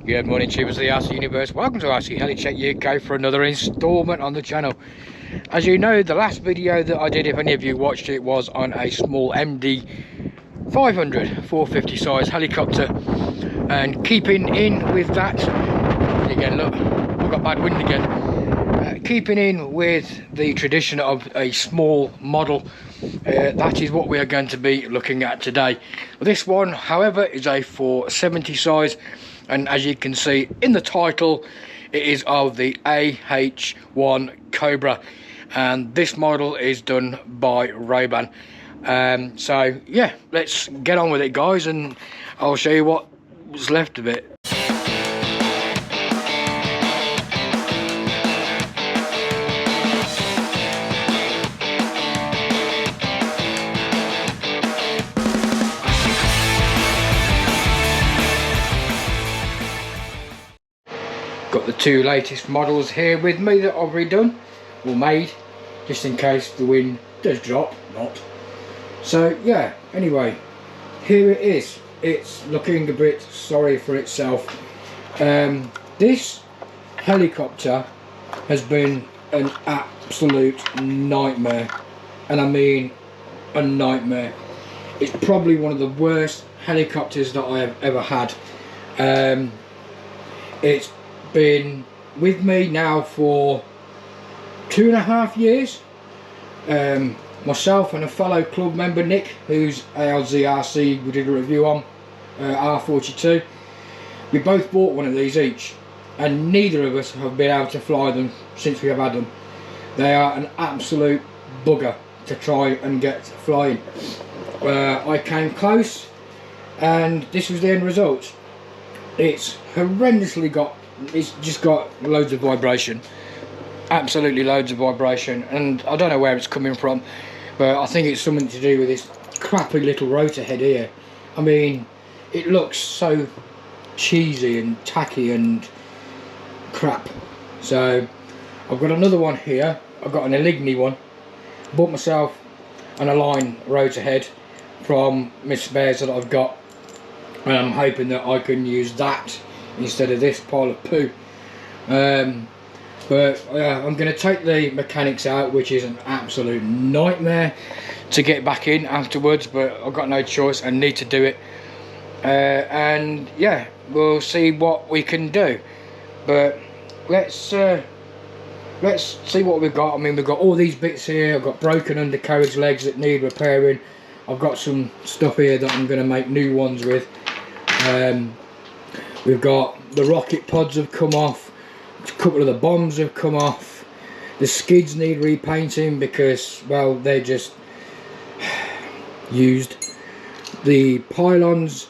Good morning, tubers of the RC Universe. Welcome to RC Heli Check UK for another instalment on the channel. As you know, the last video that I did, if any of you watched it, was on a small MD 500 450 size helicopter, and keeping in with that, again look, I've got bad wind again, keeping in with the tradition of a small model, that is what we are going to be looking at today. This one, however, is a 470 size, and as you can see in the title, it is of the AH-1 Cobra, and this model is done by Roban. So yeah, let's get on with it, guys, and I'll show you what's left of it. Got the two latest models here with me that I've redone or made, just in case the wind does drop, not. So yeah, anyway, here it is. It's looking a bit sorry for itself. This helicopter has been an absolute nightmare, and I mean a nightmare. It's probably one of the worst helicopters that I have ever had. It's been with me now for 2.5 years. Myself and a fellow club member, Nick, who's ALZRC, we did a review on, R42. We both bought one of these each, and neither of us have been able to fly them since we have had them. They are an absolute bugger to try and get flying. I came close, and this was the end result. It's just got loads of vibration, absolutely loads of vibration, and I don't know where it's coming from, but I think it's something to do with this crappy little rotor head here. I mean, it looks so cheesy and tacky and crap. So I've got another one here. I've got an Eligny one. Bought myself an Align rotor head from my spares that I've got, and I'm hoping that I can use that instead of this pile of poo. But I'm going to take the mechanics out, which is an absolute nightmare to get back in afterwards, but I've got no choice and need to do it. And yeah, we'll see what we can do. But let's see what we've got. I mean, we've got all these bits here. I've got broken undercarriage legs that need repairing. I've got some stuff here that I'm going to make new ones with. We've got the rocket pods have come off, a couple of the bombs have come off, the skids need repainting because, well, they're just used. The pylons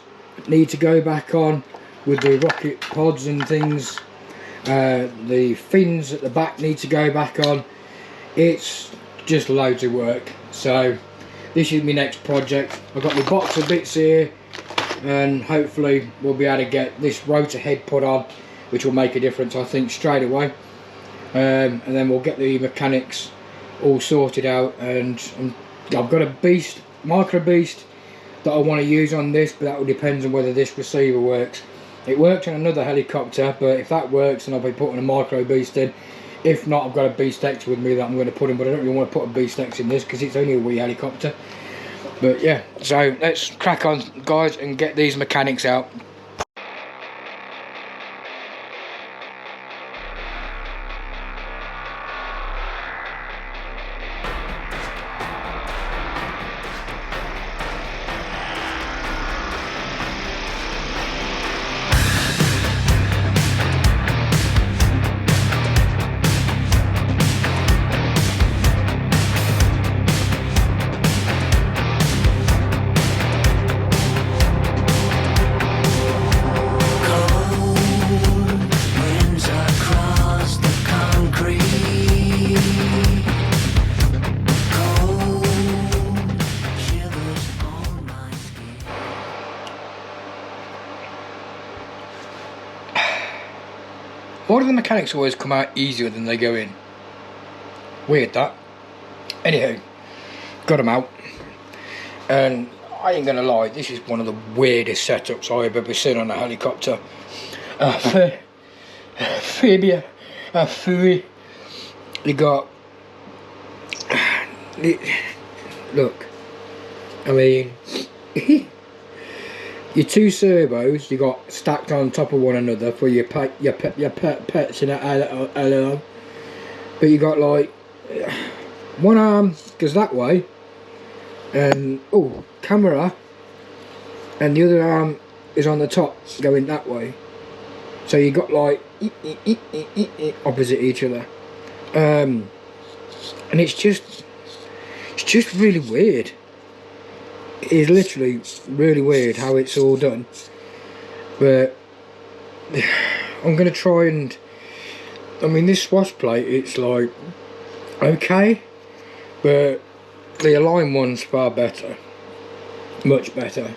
need to go back on with the rocket pods and things. The fins at the back need to go back on. It's just loads of work. So this is my next project. I've got my box of bits here, and hopefully we'll be able to get this rotor head put on, which will make a difference, I think, straight away. And then we'll get the mechanics all sorted out, and I've got a beast, micro beast, that I want to use on this, but that will depend on whether this receiver works. It worked on another helicopter, but if that works, then I'll be putting a micro beast in. If not, I've got a Beast X with me that I'm going to put in, but I don't really want to put a Beast X in this because it's only a wee helicopter. But yeah, so let's crack on, guys, and get these mechanics out. Why do the mechanics always come out easier than they go in? Weird that. Anywho, got them out, and I ain't gonna lie, this is one of the weirdest setups I've ever seen on a helicopter. Phobia, Fury. You got, look, I mean, your two servos you got stacked on top of one another for your pets and that, but you got like one arm goes that way, and oh, camera, and the other arm is on the top going that way. So you got like opposite each other, and it's just really weird. It is literally really weird how it's all done. But I'm gonna try and, I mean, this swash plate, it's like okay, but the Align one's far better, much better,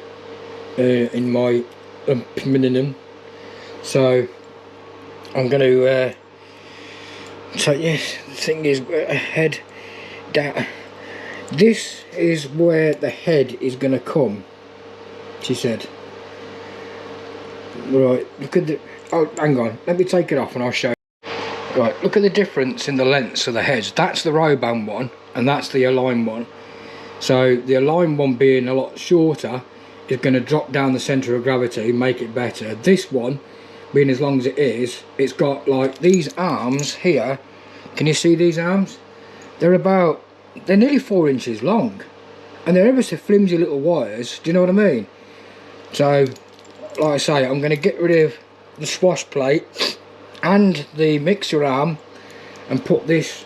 in my opinion. So I'm going to so yes, the thing is, head down. This is where the head is going to come, she said. Right, look at the, oh, hang on, let me take it off and I'll show you. Right, look at the difference in the lengths of the heads. That's the Roban one and that's the Align one. So the Align one being a lot shorter is going to drop down the centre of gravity, make it better. This one, being as long as it is, it's got like these arms here. Can you see these arms? They're nearly 4 inches long, and they're ever so flimsy little wires. Do you know what I mean? So like I say, I'm going to get rid of the swash plate and the mixer arm and put this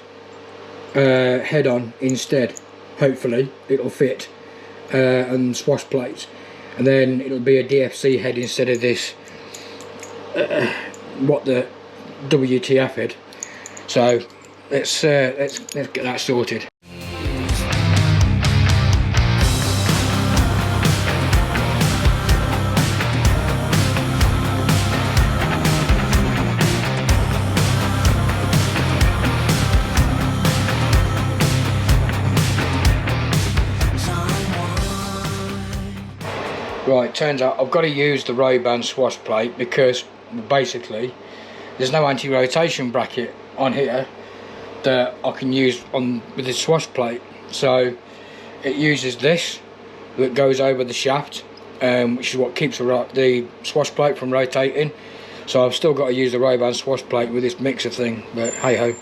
head on instead. Hopefully it'll fit, and swash plates, and then it'll be a DFC head instead of this what the WTF head. So let's get that sorted. Right, turns out I've got to use the Roban swash plate because basically there's no anti-rotation bracket on here that I can use on with the swash plate. So it uses this that goes over the shaft, which is what keeps the swash plate from rotating. So I've still got to use the Roban swash plate with this mixer thing, but hey ho.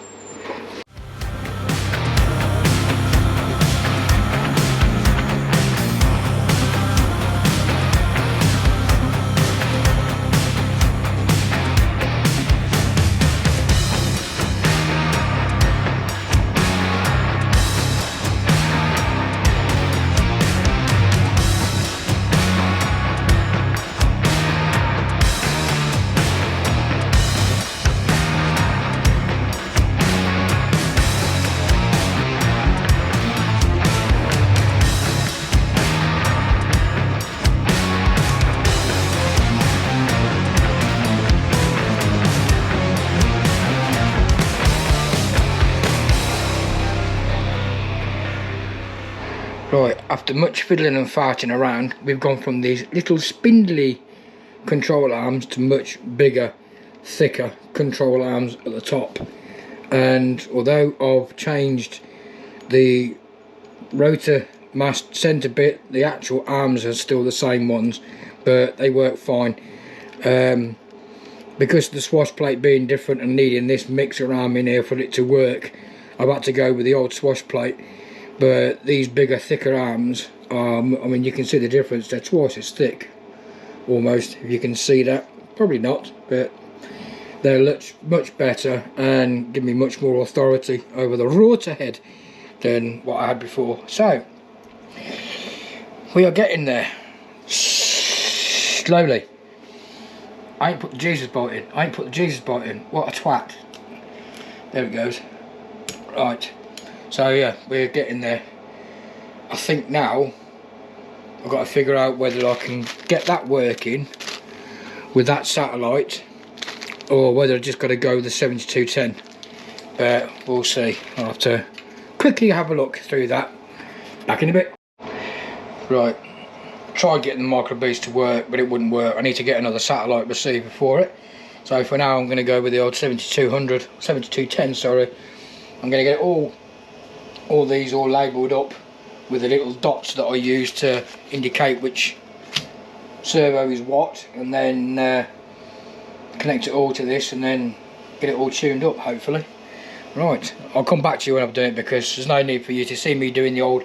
Right, after much fiddling and farting around, we've gone from these little spindly control arms to much bigger, thicker control arms at the top. And although I've changed the rotor mast centre bit, the actual arms are still the same ones, but they work fine. Because of the swash plate being different and needing this mixer arm in here for it to work, I've had to go with the old swash plate. But these bigger, thicker arms, I mean, you can see the difference. They're twice as thick, almost, if you can see that. Probably not, but they're much better and give me much more authority over the rotor head than what I had before. So, we are getting there. Slowly. I ain't put the Jesus bolt in. What a twat. There it goes. Right. So yeah, we're getting there. I think now I've got to figure out whether I can get that working with that satellite or whether I just got to go with the 7210. But we'll see. I'll have to quickly have a look through that. Back in a bit. Right, tried getting the micro beast to work, but it wouldn't work. I need to get another satellite receiver for it. So for now I'm going to go with the old 7210, sorry. I'm going to get all these all labelled up with the little dots that I use to indicate which servo is what, and then connect it all to this and then get it all tuned up, hopefully. Right, I'll come back to you when I've done it, because there's no need for you to see me doing the old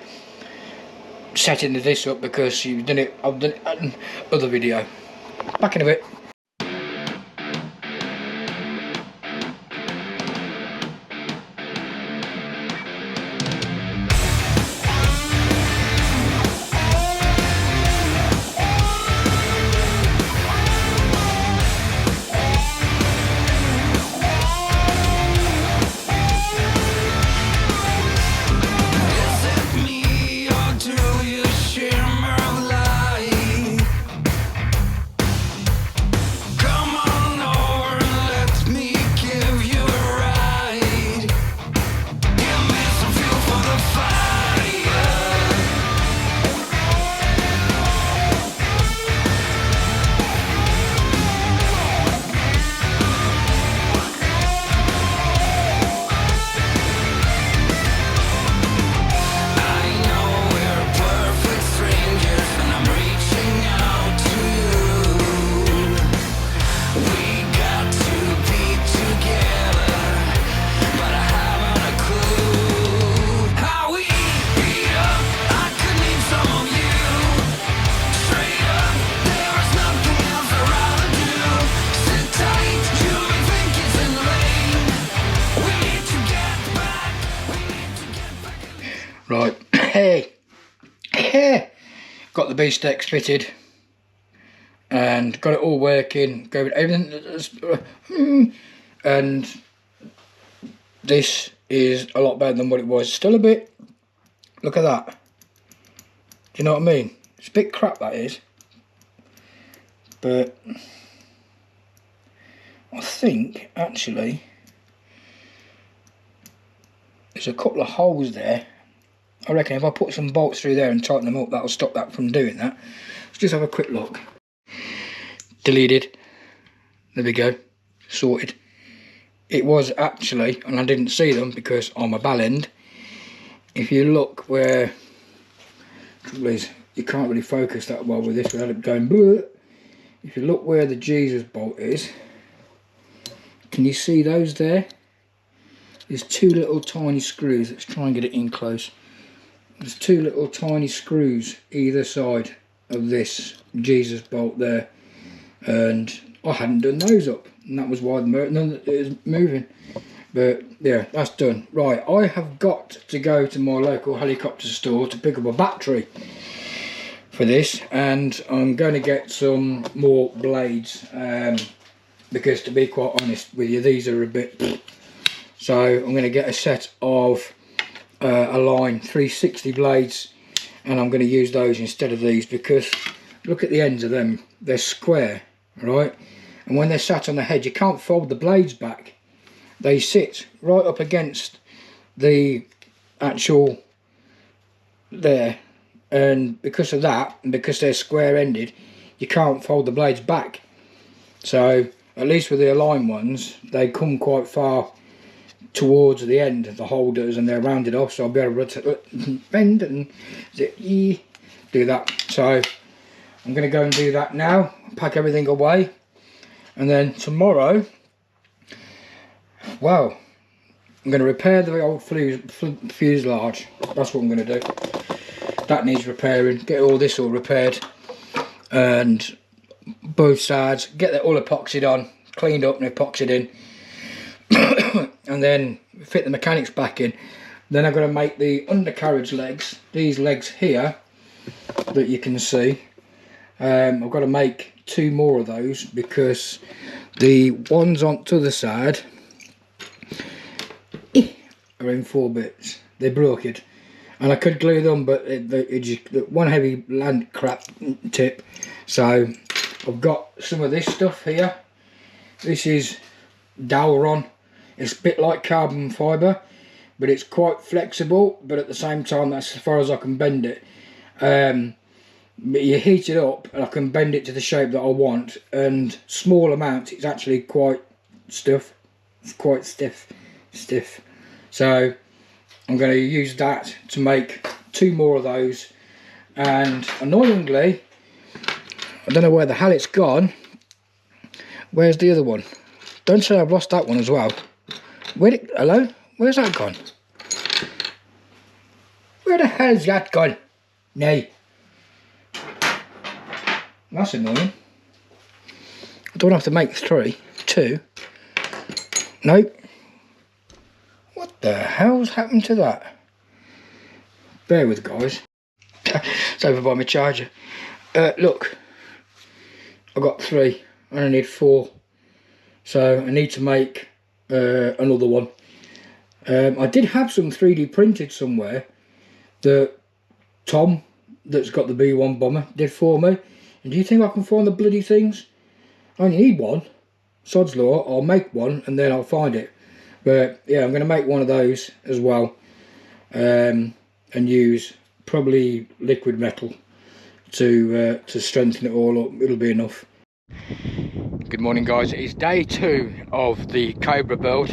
setting this up, because you've done it, I've done it in another video. Back in a bit. Right, got the beast decks fitted and got it all working, go with everything, and this is a lot better than what it was. Still a bit, look at that, do you know what I mean? It's a bit crap, that is, but I think actually there's a couple of holes there. I reckon if I put some bolts through there and tighten them up, that'll stop that from doing that. Let's just have a quick look. Deleted. There we go. Sorted. It was actually, and I didn't see them because I'm a ball end. If you look where, please, you can't really focus that well with this without it going bleh. If you look where the Jesus bolt is, can you see those there? There's two little tiny screws. Let's try and get it in close. There's two little tiny screws either side of this Jesus bolt there, and I hadn't done those up, and that was why none of it is moving. But yeah, that's done. Right, I have got to go to my local helicopter store to pick up a battery for this, and I'm going to get some more blades, because to be quite honest with you, these are a bit. So I'm going to get a set of a line 360 blades, and I'm going to use those instead of these, because look at the ends of them, they're square, right? And when they're sat on the head, you can't fold the blades back. They sit right up against the actual there, and because of that, and because they're square ended, you can't fold the blades back. So at least with the aligned ones, they come quite far towards the end of the holders, and they're rounded off, so I'll be able to bend and do that. So I'm going to go and do that now, pack everything away, and then tomorrow, well, I'm going to repair the old fuselage. That's what I'm going to do. That needs repairing, get all this all repaired, and both sides, get it all epoxied on, cleaned up and epoxied in, and then fit the mechanics back in. Then I've got to make the undercarriage legs, these legs here that you can see. I've got to make two more of those, because the ones on to the side are in 4 bits. They broke it, and I could glue them, but it's one heavy land crap tip. So I've got some of this stuff here. This is Dowron. It's a bit like carbon fibre, but it's quite flexible, but at the same time that's as far as I can bend it. But you heat it up and I can bend it to the shape that I want, and small amounts it's actually quite stiff. It's quite stiff. So I'm going to use that to make 2 more of those. And annoyingly, I don't know where the hell it's gone. Where's the other one? Don't say I've lost that one as well. Hello? Where's that gone? Where the hell's that gone? Nay. That's annoying. I don't have to make 3, 2. Nope. What the hell's happened to that? Bear with, guys. It's over by my charger. Look. I've got 3. I only need 4. So I need to make another one. I did have some 3D printed somewhere that Tom, that's got the B1 bomber, did for me. And do you think I can find the bloody things? I only need 1. Sod's law, I'll make one and then I'll find it. But yeah, I'm going to make one of those as well. And use probably liquid metal to strengthen it all up. It'll be enough. Good morning, guys. It's day 2 of the Cobra build,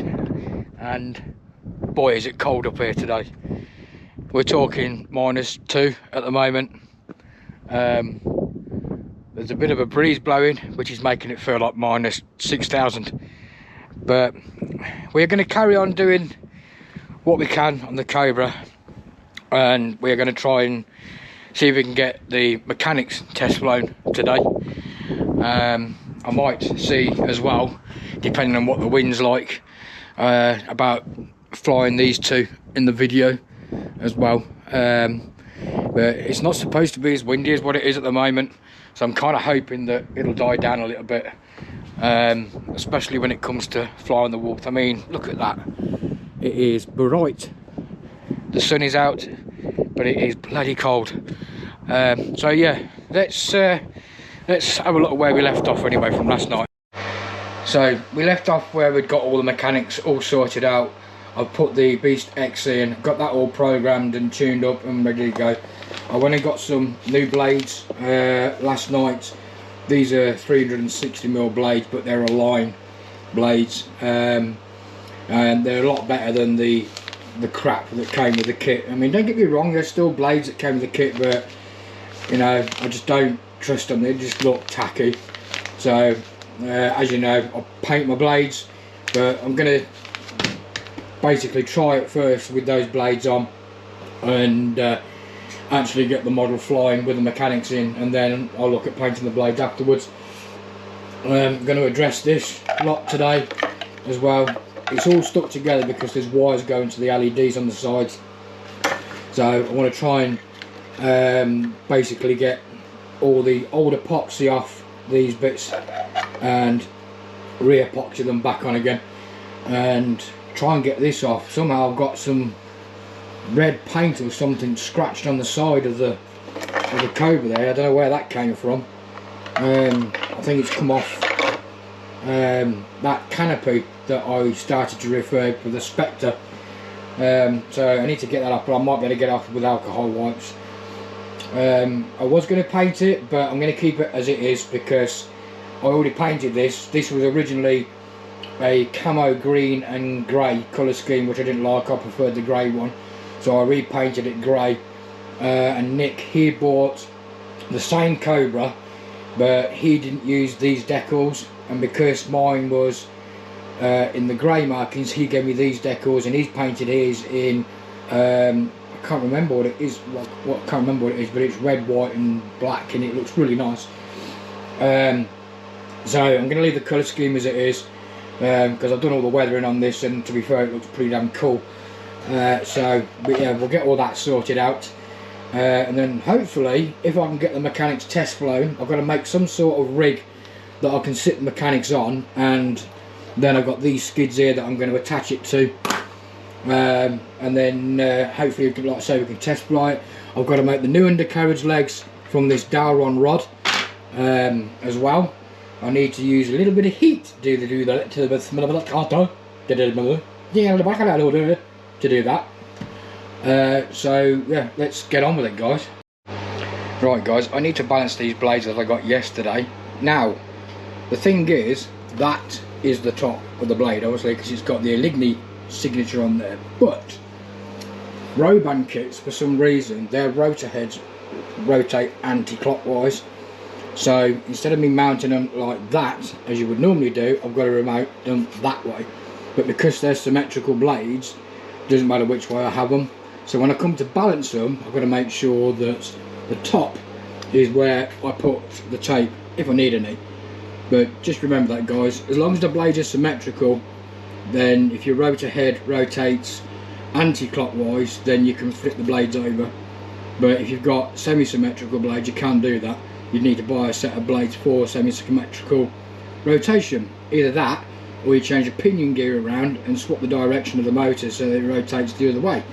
and boy is it cold up here today. We're talking -2 at the moment. There's a bit of a breeze blowing, which is making it feel like -6,000. But we're going to carry on doing what we can on the Cobra, and we're going to try and see if we can get the mechanics test flown today. I might see as well, depending on what the wind's like, about flying these 2 in the video as well. But it's not supposed to be as windy as what it is at the moment, so I'm kind of hoping that it'll die down a little bit, especially when it comes to flying the warp. I mean, look at that. It is bright. The sun is out, but it is bloody cold. So yeah, let's have a look at where we left off anyway from last night. So we left off where we'd got all the mechanics all sorted out. I've put the Beast X in, got that all programmed and tuned up and ready to go. I went and got some new blades last night. These are 360mm blades, but they're Align blades, and they're a lot better than the crap that came with the kit. I mean, don't get me wrong, there's still blades that came with the kit, but you know, I just don't trust them. They just look tacky. So as you know, I paint my blades, but I'm gonna basically try it first with those blades on and actually get the model flying with the mechanics in, and then I'll look at painting the blades afterwards. I'm going to address this lot today as well. It's all stuck together because there's wires going to the LEDs on the sides, so I want to try and basically get all the old epoxy off these bits and re-epoxy them back on again, and try and get this off. Somehow I've got some red paint or something scratched on the side of the Cobra there. I don't know where that came from. I think it's come off that canopy that I started to refurb for the Spectre. So I need to get that off, but I might be able to get it off with alcohol wipes. I was going to paint it, but I'm going to keep it as it is because I already painted this. This was originally a camo green and grey colour scheme, which I didn't like. I preferred the grey one, so I repainted it grey. And Nick, he bought the same Cobra, but he didn't use these decals, and because mine was in the grey markings, he gave me these decals, and he's painted his in I can't remember what it is, can't remember what it is, but it's red, white and black, and it looks really nice. So I'm going to leave the colour scheme as it is, because I've done all the weathering on this, and to be fair, it looks pretty damn cool. So but yeah, we'll get all that sorted out, and then hopefully, if I can get the mechanics test flown, I've got to make some sort of rig that I can sit the mechanics on, and then I've got these skids here that I'm going to attach it to, and then hopefully, like I say, we can test fly it. I've got to make the new undercarriage legs from this Dalron rod as well. I need to use a little bit of heat to do that, to do that. So yeah, let's get on with it, guys. Right guys, I need to balance these blades that I got yesterday. Now, the thing is, that is the top of the blade, obviously, because it's got the Aligny signature on there. But Roban kits, for some reason, their rotor heads rotate anti-clockwise. So instead of me mounting them like that, as you would normally do, I've got to remote them that way. But because they're symmetrical blades, it doesn't matter which way I have them. So when I come to balance them, I've got to make sure that the top is where I put the tape, if I need any. But just remember that guys, as long as the blades are symmetrical, then if your rotor head rotates anti-clockwise, then you can flip the blades over. But if you've got semi-symmetrical blades, you can't do that. You need to buy a set of blades for semi-symmetrical rotation. Either that, or you change the pinion gear around and swap the direction of the motor so that it rotates the other way.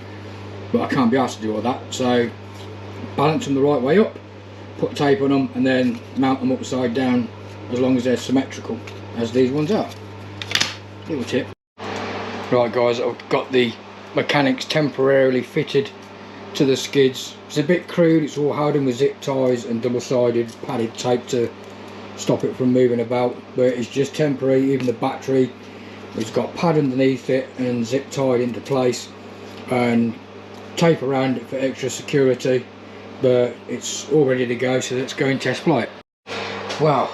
But I can't be asked to do all that, so balance them the right way up, put tape on them, and then mount them upside down, as long as they're symmetrical, as these ones are. Little tip. Right guys, I've got the mechanics temporarily fitted to the skids. It's a bit crude, it's all held in with zip ties and double-sided padded tape to stop it from moving about, but it's just temporary. Even the battery, it's got pad underneath it and zip tied into place and tape around it for extra security, but it's all ready to go, so let's go and test flight. Well,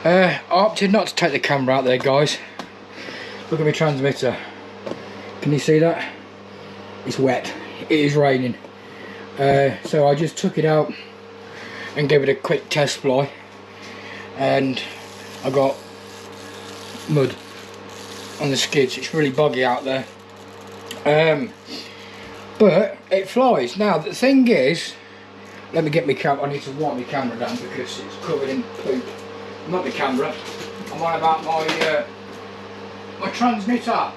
I opted not to take the camera out there guys. Look at my transmitter, can you see that? It's wet, it is raining. So I just took it out and gave it a quick test fly, and I got mud on the skids. It's really boggy out there, but it flies. Now the thing is, let me get my camera. I need to wipe my camera down because it's covered in poop. Not the camera, I'm on about my my transmitter.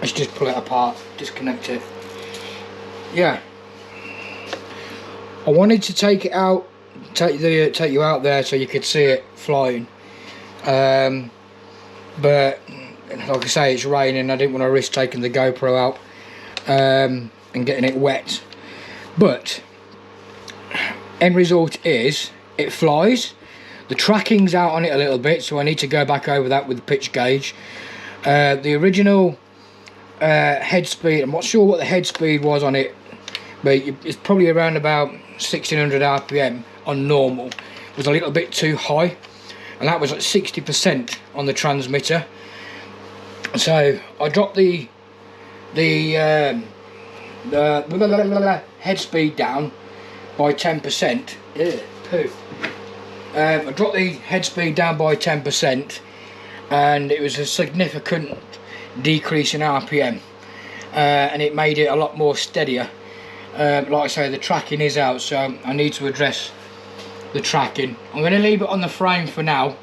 Let's just pull it apart, disconnect it. Yeah, I wanted to take it out, take you out there so you could see it flying, but like I say, it's raining. I didn't want to risk taking the GoPro out and getting it wet. But end result is it flies. The tracking's out on it a little bit, so I need to go back over that with the pitch gauge. The original head speed, I'm not sure what the head speed was on it, but it's probably around about 1600 RPM on normal. It was a little bit too high, and that was at 60% on the transmitter. So I dropped the head speed down by 10%. I dropped the head speed down by 10%, and it was a significant decrease in RPM, and it made it a lot more steadier. Like I say, the tracking is out, so I need to address the tracking. I'm going to leave it on the frame for now.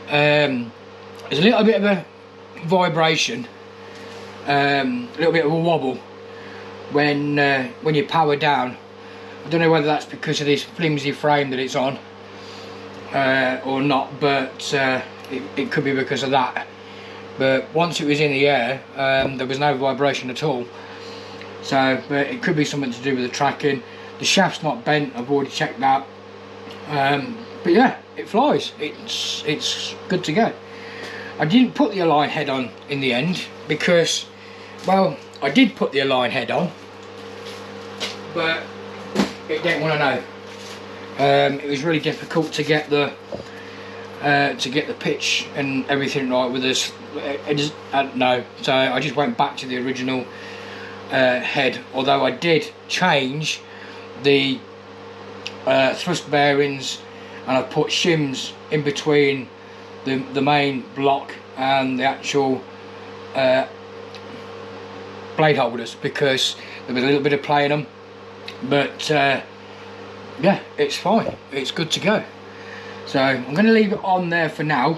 There's a little bit of a vibration, a little bit of a wobble when you power down. I don't know whether that's because of this flimsy frame that it's on or not, but it could be because of that. But once it was in the air, there was no vibration at all. So, but it could be something to do with the tracking. The shaft's not bent, I've already checked that. But yeah, it flies. It's good to go. I didn't put the align head on in the end because, well, I did put the align head on, but it didn't want to know. It was really difficult to get the pitch and everything right with this. No, so I just went back to the original head. Although I did change the thrust bearings, and I put shims in between the main block and the actual blade holders, because there was a little bit of play in them. But yeah, it's fine, it's good to go. So I'm going to leave it on there for now,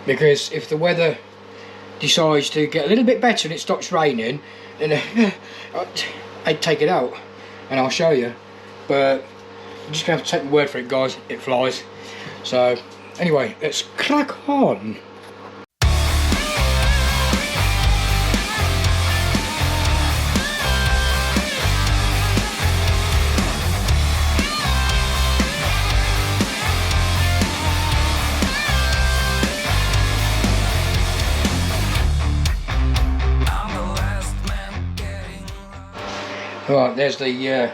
because if the weather decides to get a little bit better and it stops raining, then I'd take it out and I'll show you. But I'm just going to have to take my word for it, guys, it flies. So anyway, let's crack on. Right, there's the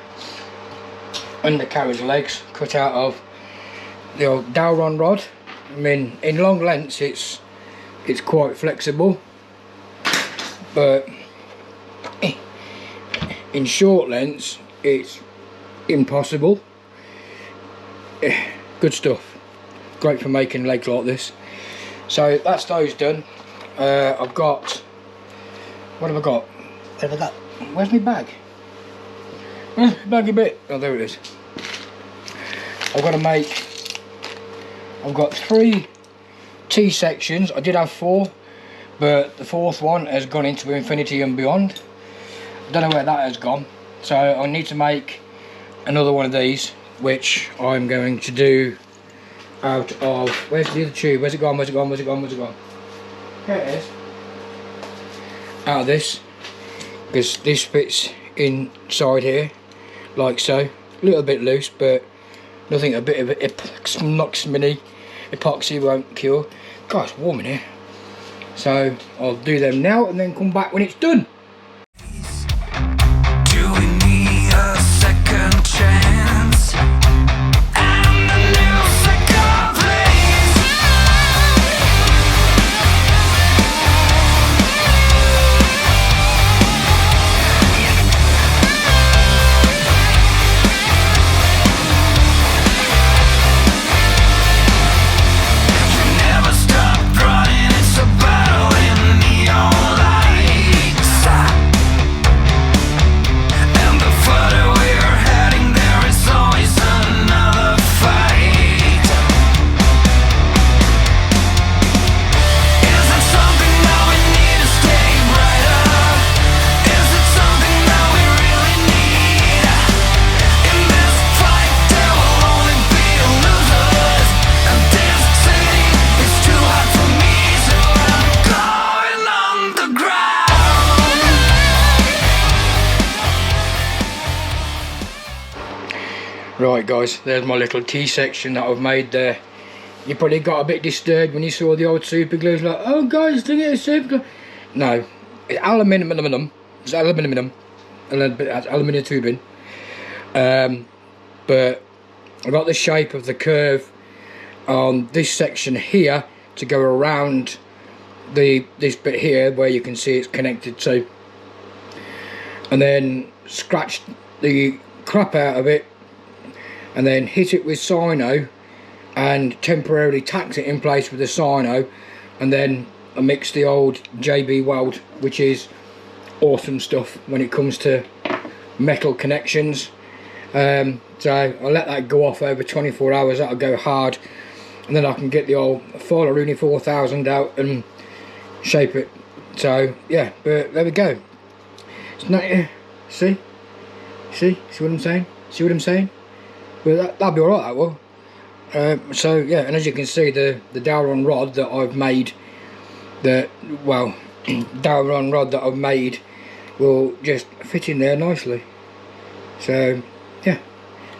undercarriage legs cut out of the old Dowron rod. I mean, in long lengths it's quite flexible, but in short lengths it's impossible. Good stuff, great for making legs like this. So that's those done. I've got, what have I got? Where's my bag? Where's my bag a bit? Oh, there it is. I've got 3 T sections. I did have 4, but the 4th one has gone into infinity and beyond. I don't know where that has gone, so I need to make another one of these, which I'm going to do out of, where's the other tube? Where's it gone? Where's it gone? Where's it gone? Where's it gone? Here it is. Out of this, because this fits inside here like so. A little bit loose, but nothing a bit of epoxy won't cure. God, it's warm in here. So I'll do them now and then come back when it's done. Do we need a second chance? And a new second place. You never stop running, it's a battle in neon lights. And the further we're heading, there is always another fight. Is it something that we need to stay brighter? Is it something that we really need? In this fight there will only be losers, and this city is too hot for me, so I'm going underground. Right guys, there's my little T section that I've made there. You probably got a bit disturbed when you saw the old super glue. Like, oh guys, look at the super glue. No, it's aluminium. It's aluminium tubing. But I got the shape of the curve on this section here to go around this bit here where you can see it's connected to, and then scratched the crap out of it and then hit it with Sino and temporarily tacked it in place with the Sino, and then I mixed the old JB Weld, which is awesome stuff when it comes to metal connections. So I'll let that go off over 24 hours, that'll go hard, and then I can get the old Rooney 4000 out and shape it. So yeah, but there we go. It's not, see what I'm saying? See what I'm saying? But that'll be alright, that will. So yeah, and as you can see, the Dowron rod that I've made, Dowron rod that I've made will just fit in there nicely. So yeah,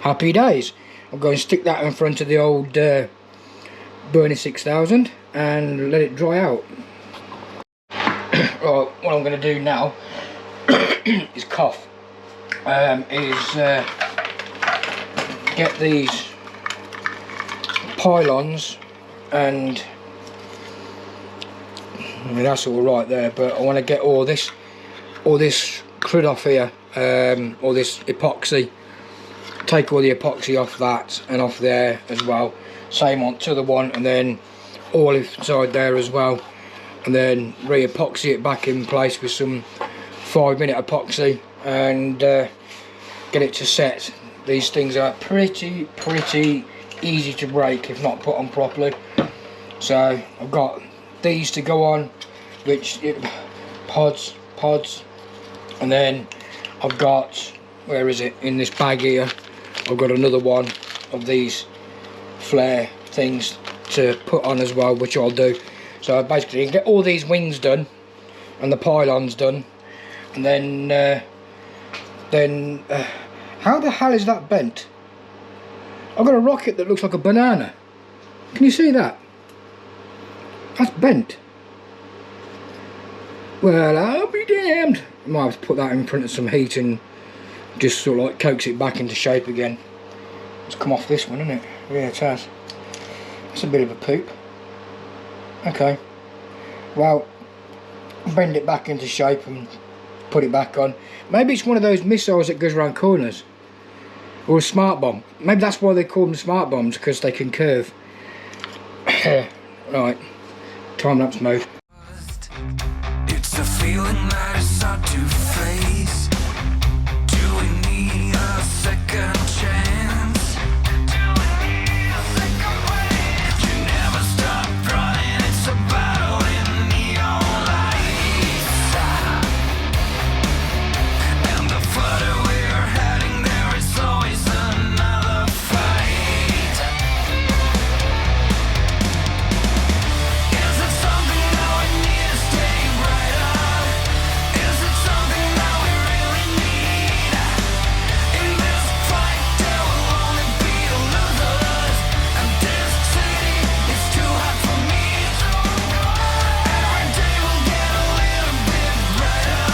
happy days. I'm going to stick that in front of the old Burner 6000 and let it dry out. Right, what I'm going to do now is get these pylons, and I mean, that's all right there, but I want to get all this crud off here, all this epoxy, take all the epoxy off that and off there as well, same on to the one, and then all inside there as well, and then re-epoxy it back in place with some 5-minute epoxy and get it to set. These things are pretty easy to break if not put on properly. So I've got these to go on, which pods, and then I've got, where is it, in this bag here, I've got another one of these flare things to put on as well, which I'll do. So basically you can get all these wings done and the pylons done, and then how the hell is that bent? I've got a rocket that looks like a banana. Can you see that? That's bent. Well, I'll be damned. I might have to put that in front of some heat and just sort of like coax it back into shape again. It's come off this one, isn't it? Yeah, it has. It's a bit of a poop. Okay, well, bend it back into shape and put it back on. Maybe it's one of those missiles that goes around corners, or a smart bomb. Maybe that's why they call them smart bombs, because they can curve. Right, time lapse mode. It's a feeling that is hard to face. Do we need a second chance? Do we need a second chance? You never stop trying. It's a battle in neon lights. And the further we're heading, there is always another fight. Is it something that we need to stay brighter? Is it something that we really need? In this fight, there will only be losers. And this city is too hot for me. Every day will get a little bit brighter.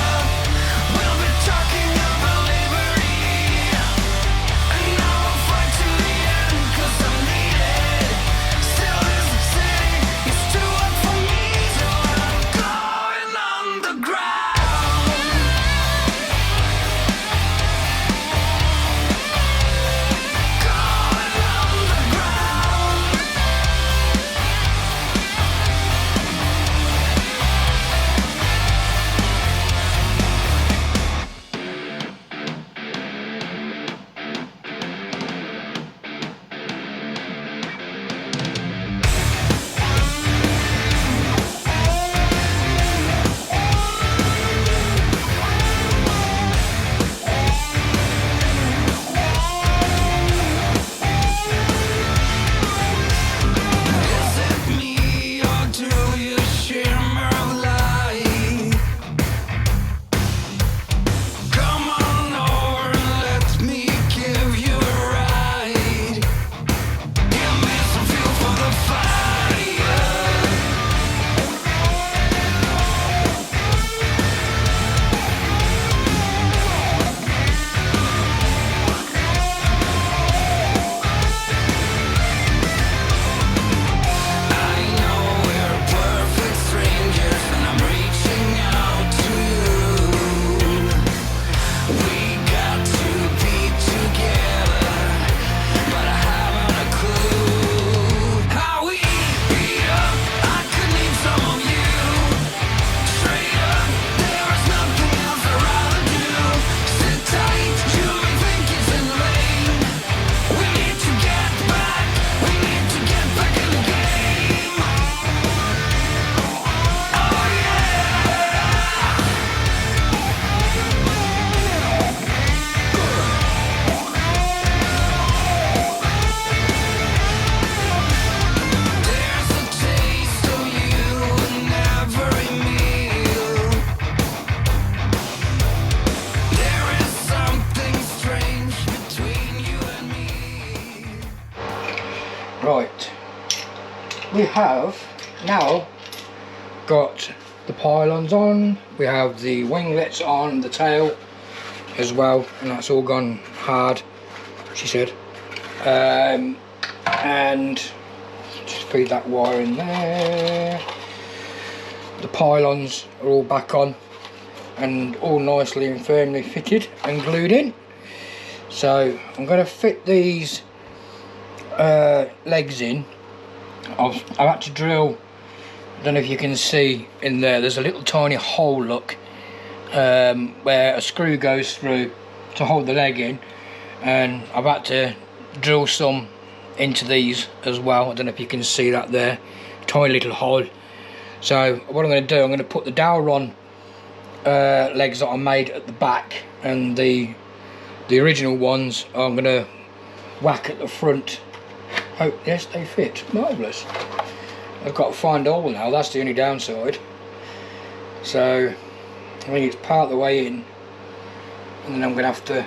We'll be talking about liberty. And I will fight to the end, 'cause I'm needed. Still this city is too hot for me, so I'm going underground. Going underground. Is it me, or do you shimmer of light? Come on over and let me give you a ride. Give me some fuel for the fire. I know we're perfect strangers, and I'm reaching out to you. We got to be together, but I haven't a clue how we beat up. I could need some of you. Straight up, there is nothing else I'd rather do. Sit tight, you may think it's in vain. We need to get back. We need to get back in the game. Oh yeah. There's a taste of you in every meal. There is something strange between you and me. Right, we have now got the pylons on, we have the winglets on the tail as well, and that's all gone hard, she said. And just feed that wire in there. The pylons are all back on and all nicely and firmly fitted and glued in. So I'm going to fit these legs in. I've had to drill, I don't know if you can see in there, there's a little tiny hole, look, where a screw goes through to hold the leg in, and I've had to drill some into these as well. I don't know if you can see that there, tiny little hole. So what I'm going to do, I'm going to put the Dowron legs that I made at the back, and the original ones I'm going to whack at the front. Oh yes, they fit, marvellous. I've got to find a hole now, that's the only downside. So I think it's part of the way in, and then I'm going to have to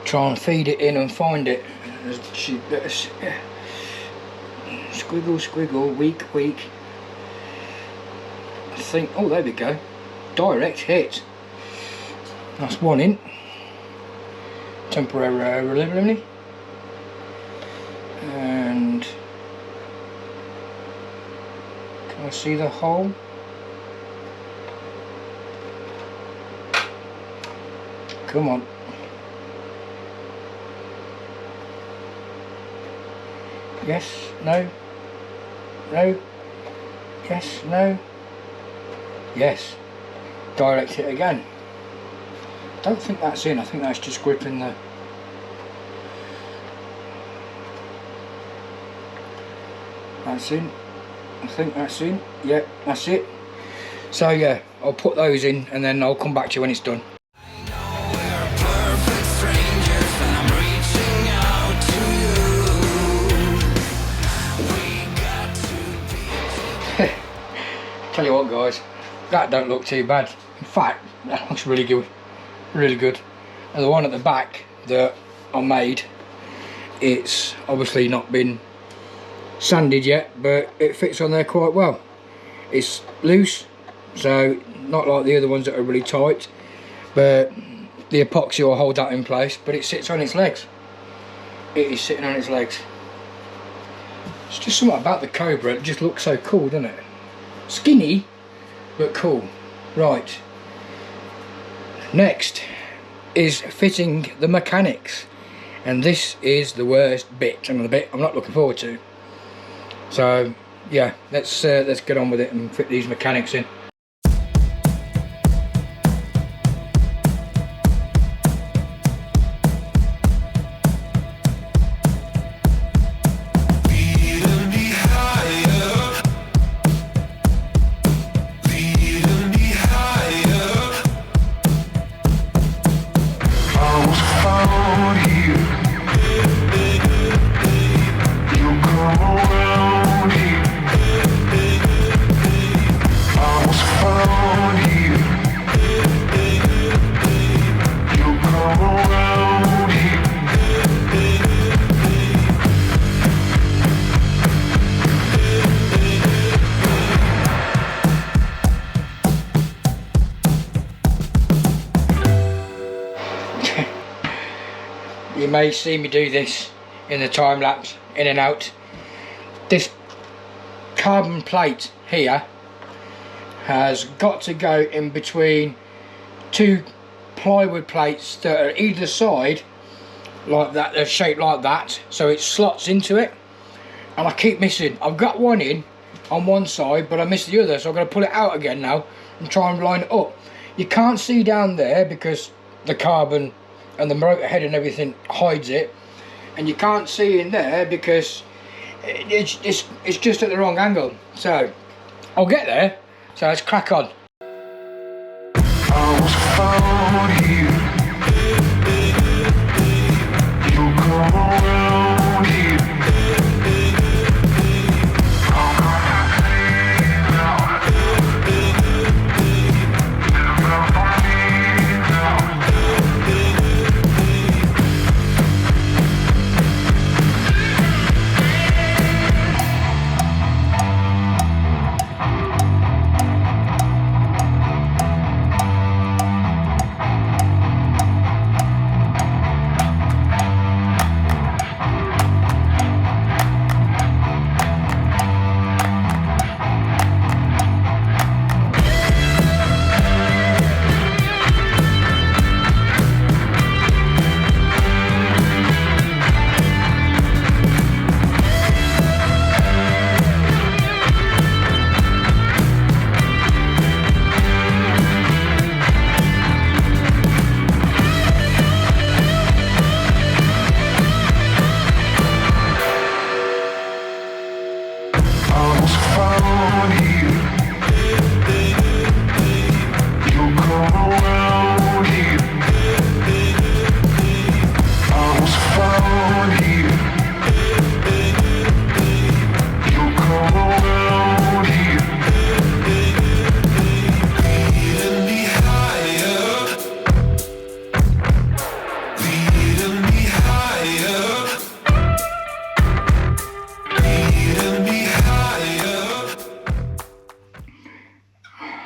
try and feed it in and find it. Squiggle, squiggle, weak, weak. I think, oh there we go, direct hit. That's one in. temporarily. And can I see the hole? Come on. Yes, no, no, yes, no, yes. Direct it again. Don't think that's in, I think that's just gripping the... That's in, I think that's in, yep, that's it. So yeah, I'll put those in and then I'll come back to you when it's done. Tell you what guys, that don't look too bad. In fact, that looks really good, really good. And the one at the back that I made, it's obviously not been sanded yet, but it fits on there quite well. It's loose, so not like the other ones that are really tight, but the epoxy will hold that in place, but it sits on its legs. It is sitting on its legs. It's just something about the Cobra, it just looks so cool, doesn't it? Skinny, but cool. Right. Next is fitting the mechanics. And this is the worst bit, and the bit I'm not looking forward to. So, yeah, let's get on with it and fit these mechanics in. You may see me do this in the time lapse, in and out. This carbon plate here has got to go in between two plywood plates that are either side, like that, they're shaped like that, so it slots into it, and I keep missing. I've got one in on one side, but I missed the other, so I'm going to pull it out again now and try and line it up. You can't see down there because the carbon and the motor head and everything hides it, and you can't see in there because it's just at the wrong angle. So I'll get there, so let's crack on. I was found here. You come around here.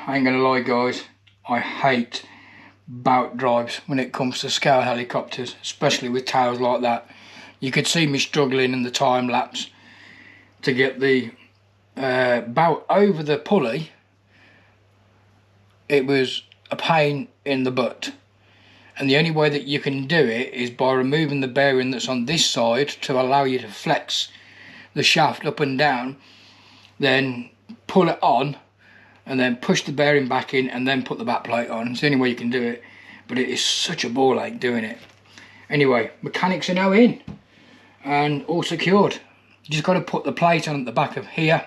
I ain't gonna lie guys, I hate bout drives when it comes to scale helicopters, especially with tails like that. You could see me struggling in the time lapse to get the bout over the pulley. It was a pain in the butt, and the only way that you can do it is by removing the bearing that's on this side to allow you to flex the shaft up and down, then pull it on and then push the bearing back in and then put the back plate on. It's the only way you can do it, but it is such a ball ache doing it. Anyway, mechanics are now in and all secured. You just got to put the plate on at the back of here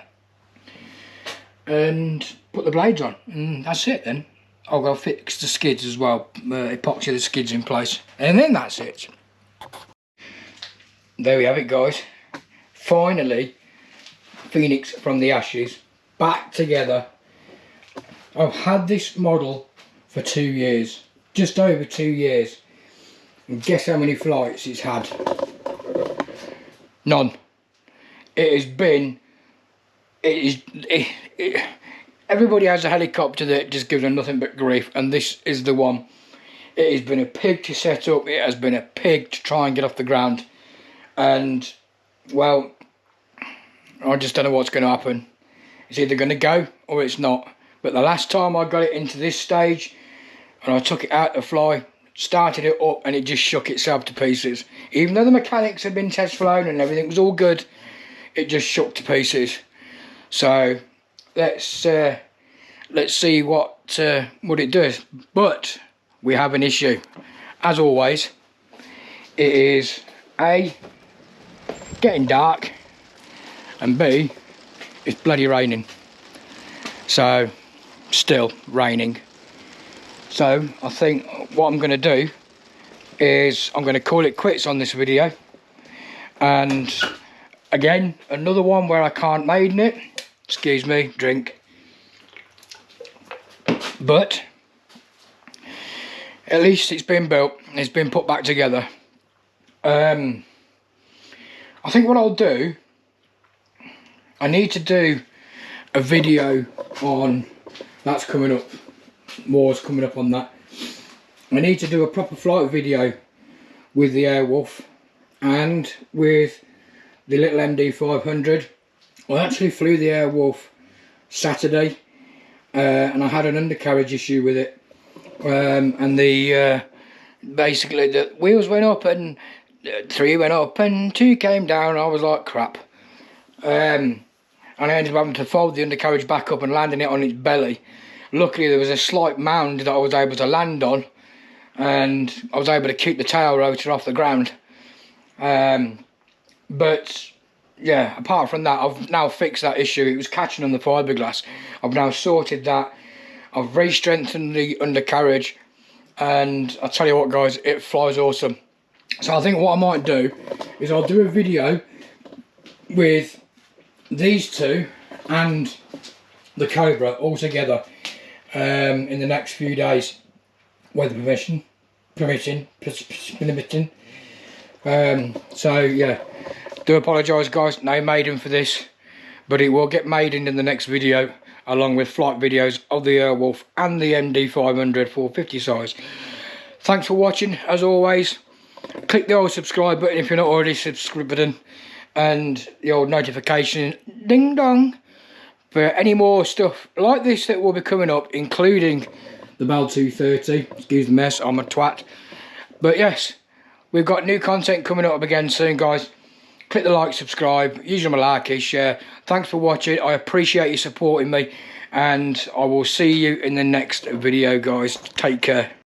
and put the blades on, and that's it. Then I'll go fix the skids as well, epoxy the skids in place, and then that's it. There we have it, guys. Finally, Phoenix from the ashes, back together. I've had this model for 2 years, just over 2 years, and guess how many flights it's had? None. It has been, everybody has a helicopter that just gives them nothing but grief, and this is the one. It has been a pig to set up, it has been a pig to try and get off the ground, and well, I just don't know what's going to happen. It's either going to go or it's not. But the last time I got it into this stage and I took it out to fly, started it up, and it just shook itself to pieces. Even though the mechanics had been test flown and everything was all good, it just shook to pieces. So let's see what it does. But we have an issue. As always, it is A, getting dark, and B, it's bloody raining. So still raining. So I think what I'm going to do is I'm going to call it quits on this video, and again another one where I can't maiden it. Excuse me, drink. But at least it's been built, it's been put back together. I think what I'll do, I need to do a video on, that's coming up, more's coming up on that. I need to do a proper flight video with the Airwolf and with the little MD500. I actually flew the Airwolf Saturday and I had an undercarriage issue with it, and the basically the wheels went up and 3 went up and 2 came down. I was like crap, and I ended up having to fold the undercarriage back up and landing it on its belly. Luckily there was a slight mound that I was able to land on, and I was able to keep the tail rotor off the ground. But yeah, apart from that, I've now fixed that issue. It was catching on the fiberglass. I've now sorted that. I've re-strengthened the undercarriage, and I'll tell you what guys, it flies awesome. So I think what I might do is I'll do a video with these two and the Cobra all together in the next few days, weather permitting. So yeah, do apologise guys, no maiden for this, but it will get maidened in the next video, along with flight videos of the Airwolf and the MD500 450 size. Thanks for watching. As always, click the old subscribe button if you're not already subscribed, and the old notification ding dong for any more stuff like this that will be coming up, including the Bell 230. Excuse the mess, I'm a twat. But yes, we've got new content coming up again soon guys. Click the like, subscribe, use your malarkey, share. Thanks for watching. I appreciate you supporting me, and I will see you in the next video guys. Take care.